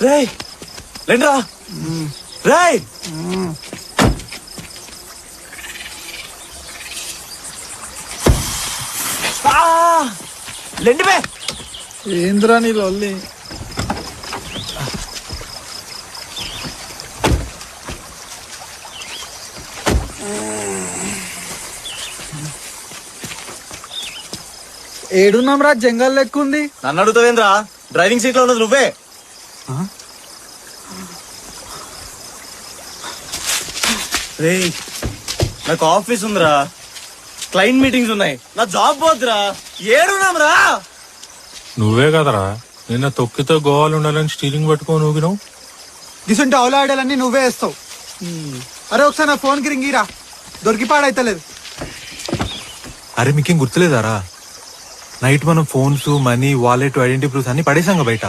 రేయ్ లేండ్రా రేయ్ లెండి బే ఏంద్రా నీ లొల్లి? ఏడున్నాం రా, జంగల్ లెక్కుంది. నన్ను అడుగుతావేంద్రా? డ్రైవింగ్ సీట్ లో ఉన్నది నువ్వే. రేయ్ నాకు ఆఫీస్ ఉందిరా, క్లయింట్ మీటింగ్స్ ఉన్నాయి, నా జాబ్ పోద్దురా. ఏడున్నాం రా. నువ్వే కదరా నిన్న తొక్కితో గోవాలు ఉండాలని స్టీరింగ్ పట్టుకొని ఊగినావు. గిసుంటే ఆడాలన్నీ నువ్వే వేస్తావు. అరే ఒకసారి నా ఫోన్ కి రింగిరా, దొరికి పాడైతలేదు. అరే మీకేం గుర్తులేదారా? నైట్ మనం phones, money, wallet, identity proofs అన్ని పడేసాం బయట.